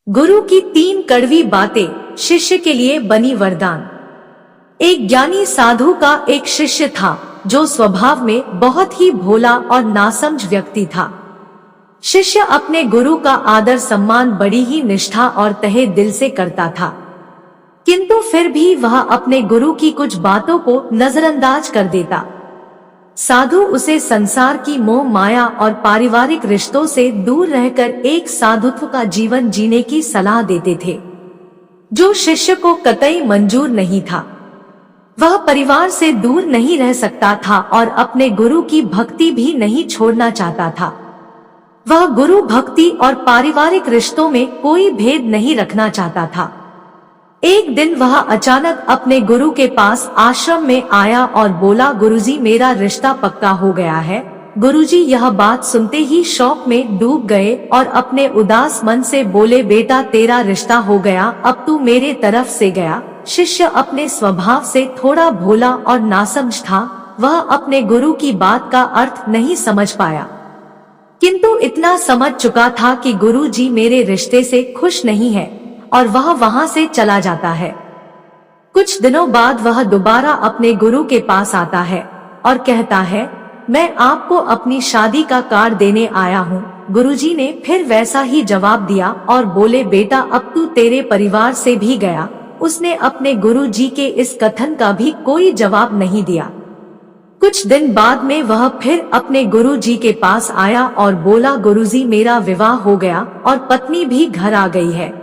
गुरु की 3 कड़वी बातें शिष्य के लिए बनी वरदान। एक ज्ञानी साधु का एक शिष्य था जो स्वभाव में बहुत ही भोला और नासमझ व्यक्ति था। शिष्य अपने गुरु का आदर सम्मान बड़ी ही निष्ठा और तहे दिल से करता था, किंतु फिर भी वह अपने गुरु की कुछ बातों को नजरअंदाज कर देता। साधु उसे संसार की मोह माया और पारिवारिक रिश्तों से दूर रहकर एक साधुत्व का जीवन जीने की सलाह देते थे, जो शिष्य को कतई मंजूर नहीं था। वह परिवार से दूर नहीं रह सकता था और अपने गुरु की भक्ति भी नहीं छोड़ना चाहता था। वह गुरु भक्ति और पारिवारिक रिश्तों में कोई भेद नहीं रखना चाहता था। एक दिन वह अचानक अपने गुरु के पास आश्रम में आया और बोला, गुरुजी मेरा रिश्ता पक्का हो गया है। गुरुजी यह बात सुनते ही शौक में डूब गए और अपने उदास मन से बोले, बेटा तेरा रिश्ता हो गया, अब तू मेरे तरफ से गया। शिष्य अपने स्वभाव से थोड़ा भोला और नासमझ था। वह अपने गुरु की बात का अर्थ नहीं समझ पाया, किंतु इतना समझ चुका था कि गुरुजी मेरे रिश्ते से खुश नहीं है और वह वहां से चला जाता है। कुछ दिनों बाद वह दोबारा अपने गुरु के पास आता है और कहता है, मैं आपको अपनी शादी का कार्ड देने आया हूँ। गुरुजी ने फिर वैसा ही जवाब दिया और बोले, बेटा अब तू तेरे परिवार से भी गया। उसने अपने गुरुजी के इस कथन का भी कोई जवाब नहीं दिया। कुछ दिन बाद में वह फिर अपने गुरुजी के पास आया और बोला, गुरुजी मेरा विवाह हो गया और पत्नी भी घर आ गई है।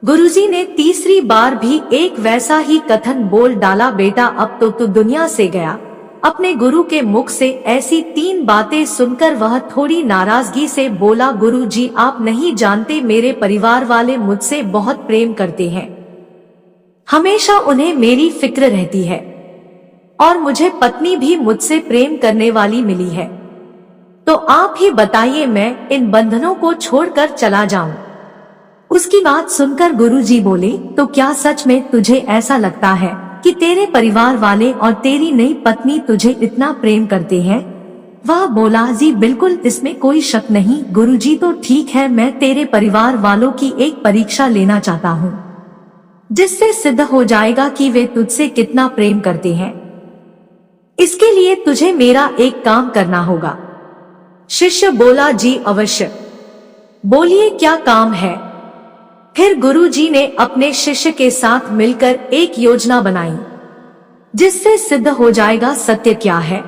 गुरुजी ने तीसरी बार भी एक वैसा ही कथन बोल डाला, बेटा अब तो तू दुनिया से गया। अपने गुरु के मुख से ऐसी 3 बातें सुनकर वह थोड़ी नाराजगी से बोला, गुरुजी आप नहीं जानते, मेरे परिवार वाले मुझसे बहुत प्रेम करते हैं। हमेशा उन्हें मेरी फिक्र रहती है और मुझे पत्नी भी मुझसे प्रेम करने वाली मिली है। तो आप ही बताइए, मैं इन बंधनों को छोड़कर चला जाऊं? उसकी बात सुनकर गुरुजी बोले, तो क्या सच में तुझे ऐसा लगता है कि तेरे परिवार वाले और तेरी नई पत्नी तुझे इतना प्रेम करते हैं? वह बोला, जी बिल्कुल, इसमें कोई शक नहीं। गुरुजी तो ठीक है, मैं तेरे परिवार वालों की एक परीक्षा लेना चाहता हूँ, जिससे सिद्ध हो जाएगा कि वे तुझसे कितना प्रेम करते हैं। इसके लिए तुझे मेरा एक काम करना होगा। शिष्य बोला, जी अवश्य, बोलिए क्या काम है? फिर गुरुजी ने अपने शिष्य के साथ मिलकर एक योजना बनाई, जिससे सिद्ध हो जाएगा सत्य क्या है।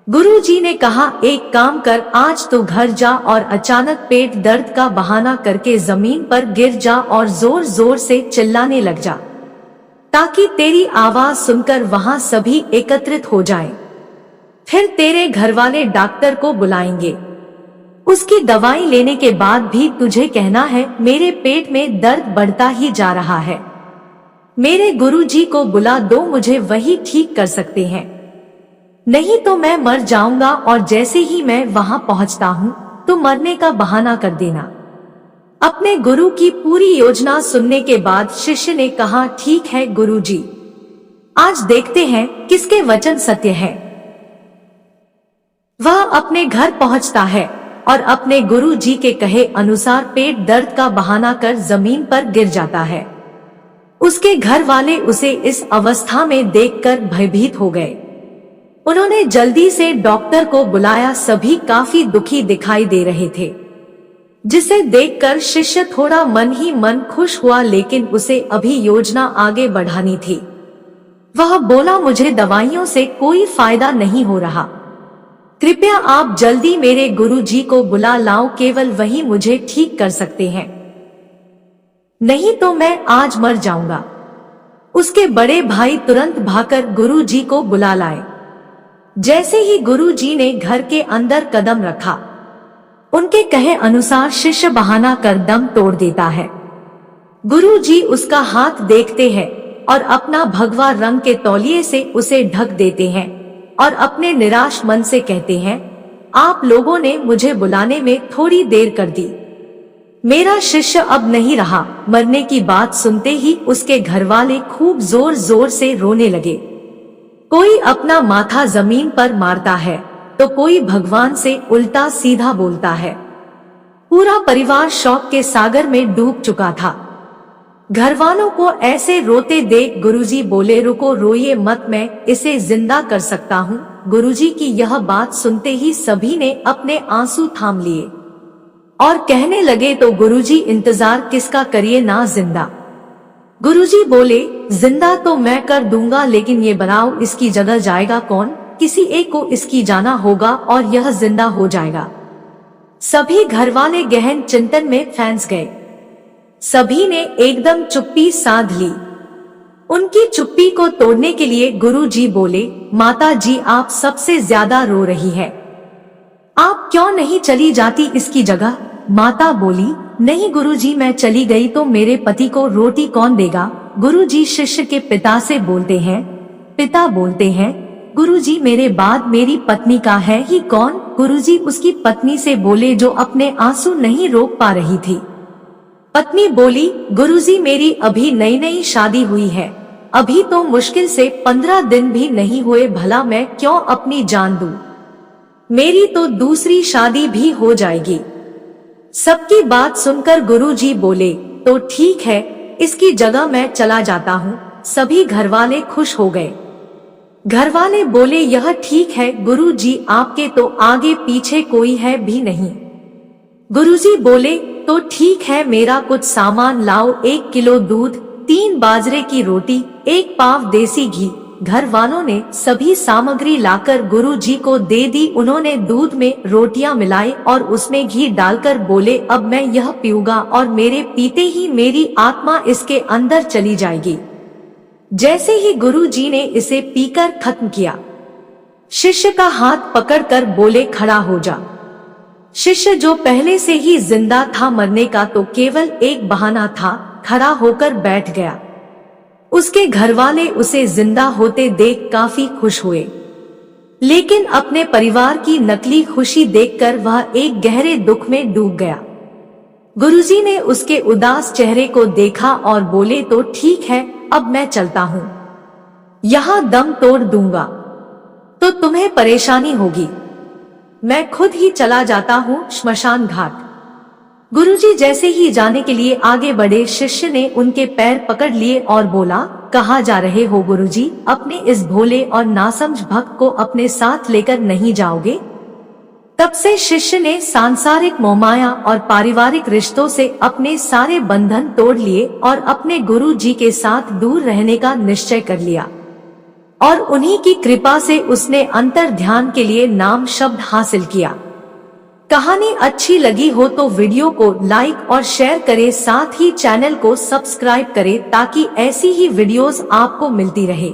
गुरुजी ने कहा, एक काम कर, आज तो घर जा और अचानक पेट दर्द का बहाना करके जमीन पर गिर जा और जोर जोर से चिल्लाने लग जा, ताकि तेरी आवाज सुनकर वहां सभी एकत्रित हो जाएं। फिर तेरे घरवाले डॉक्टर को बुलाएंगे। उसकी दवाई लेने के बाद भी तुझे कहना है, मेरे पेट में दर्द बढ़ता ही जा रहा है, मेरे गुरुजी को बुला दो, मुझे वही ठीक कर सकते हैं, नहीं तो मैं मर जाऊंगा। और जैसे ही मैं वहां पहुंचता हूं तो मरने का बहाना कर देना। अपने गुरु की पूरी योजना सुनने के बाद शिष्य ने कहा, ठीक है गुरुजी, आज देखते हैं किसके वचन सत्य है। वह अपने घर पहुंचता है और अपने गुरुजी के कहे अनुसार पेट दर्द का बहाना कर जमीन पर गिर जाता है। उसके घर वाले उसे इस अवस्था में देखकर भयभीत हो गए। उन्होंने जल्दी से डॉक्टर को बुलाया। सभी काफी दुखी दिखाई दे रहे थे, जिसे देखकर शिष्य थोड़ा मन ही मन खुश हुआ, लेकिन उसे अभी योजना आगे बढ़ानी थी। वह बोला, मुझे दवाइयों से कोई फायदा नहीं हो रहा, कृपया आप जल्दी मेरे गुरुजी को बुला लाओ, केवल वही मुझे ठीक कर सकते हैं, नहीं तो मैं आज मर जाऊंगा। उसके बड़े भाई तुरंत भागकर गुरुजी को बुला लाए। जैसे ही गुरुजी ने घर के अंदर कदम रखा, उनके कहे अनुसार शिष्य बहाना कर दम तोड़ देता है। गुरुजी उसका हाथ देखते हैं और अपना भगवा रंग के तौलिए से उसे ढक देते हैं और अपने निराश मन से कहते हैं, आप लोगों ने मुझे बुलाने में थोड़ी देर कर दी, मेरा शिष्य अब नहीं रहा। मरने की बात सुनते ही उसके घरवाले खूब जोर जोर से रोने लगे। कोई अपना माथा जमीन पर मारता है तो कोई भगवान से उल्टा सीधा बोलता है। पूरा परिवार शौक के सागर में डूब चुका था। घर वालों को ऐसे रोते देख गुरुजी बोले, रुको रोइए मत, मैं इसे जिंदा कर सकता हूँ। गुरुजी की यह बात सुनते ही सभी ने अपने आंसू थाम लिए और कहने लगे, तो गुरुजी इंतजार किसका, करिए ना जिंदा। गुरुजी बोले, जिंदा तो मैं कर दूंगा, लेकिन ये बनाओ इसकी जगह जाएगा कौन? किसी एक को इसकी जाना होगा और यह जिंदा हो जाएगा। सभी घरवाले गहन चिंतन में फंस गए। सभी ने एकदम चुप्पी साध ली। उनकी चुप्पी को तोड़ने के लिए गुरुजी बोले, माता जी आप सबसे ज्यादा रो रही है, आप क्यों नहीं चली जाती इसकी जगह? माता बोली, नहीं गुरुजी, मैं चली गई तो मेरे पति को रोटी कौन देगा? गुरुजी शिष्य के पिता से बोलते हैं। पिता बोलते हैं, गुरुजी मेरे बाद मेरी पत्नी का है ही कौन? गुरुजी उसकी पत्नी से बोले जो अपने आंसू नहीं रोक पा रही थी। पत्नी बोली, गुरुजी मेरी अभी नई नई शादी हुई है, अभी तो मुश्किल से 15 दिन भी नहीं हुए, भला मैं क्यों अपनी जान दूं? मेरी तो दूसरी शादी भी हो जाएगी। सबकी बात सुनकर गुरुजी बोले, तो ठीक है, इसकी जगह मैं चला जाता हूँ। सभी घरवाले खुश हो गए। घरवाले बोले, यह ठीक है गुरुजी, आपके तो आगे पीछे कोई है भी नहीं। गुरुजी बोले, तो ठीक है, मेरा कुछ सामान लाओ, 1 किलो दूध, 3 बाजरे की रोटी, 1 पाव देसी घी। घर वालों ने सभी सामग्री लाकर गुरुजी को दे दी। उन्होंने दूध में रोटियां मिलाई और उसमें घी डालकर बोले, अब मैं यह पीऊंगा और मेरे पीते ही मेरी आत्मा इसके अंदर चली जाएगी। जैसे ही गुरुजी ने इसे पीकर खत्म किया, शिष्य का हाथ पकड़कर बोले, खड़ा हो जा। शिष्य जो पहले से ही जिंदा था, मरने का तो केवल एक बहाना था, खड़ा होकर बैठ गया। उसके घरवाले उसे जिंदा होते देख काफी खुश हुए, लेकिन अपने परिवार की नकली खुशी देखकर वह एक गहरे दुख में डूब गया। गुरुजी ने उसके उदास चेहरे को देखा और बोले, तो ठीक है, अब मैं चलता हूँ, यहाँ दम तोड़ दूंगा तो तुम्हें परेशानी होगी, मैं खुद ही चला जाता हूँ श्मशान घाट। गुरुजी जैसे ही जाने के लिए आगे बढ़े, शिष्य ने उनके पैर पकड़ लिए और बोला, कहाँ जा रहे हो गुरुजी? अपने इस भोले और नासमझ भक्त को अपने साथ लेकर नहीं जाओगे? तब से शिष्य ने सांसारिक मोहमाया और पारिवारिक रिश्तों से अपने सारे बंधन तोड़ लिए और अपने गुरुजी के साथ दूर रहने का निश्चय कर लिया। और उन्हीं की कृपा से उसने अंतर ध्यान के लिए नाम शब्द हासिल किया। कहानी अच्छी लगी हो तो वीडियो को लाइक और शेयर करें, साथ ही चैनल को सब्सक्राइब करें ताकि ऐसी ही वीडियोस आपको मिलती रहे।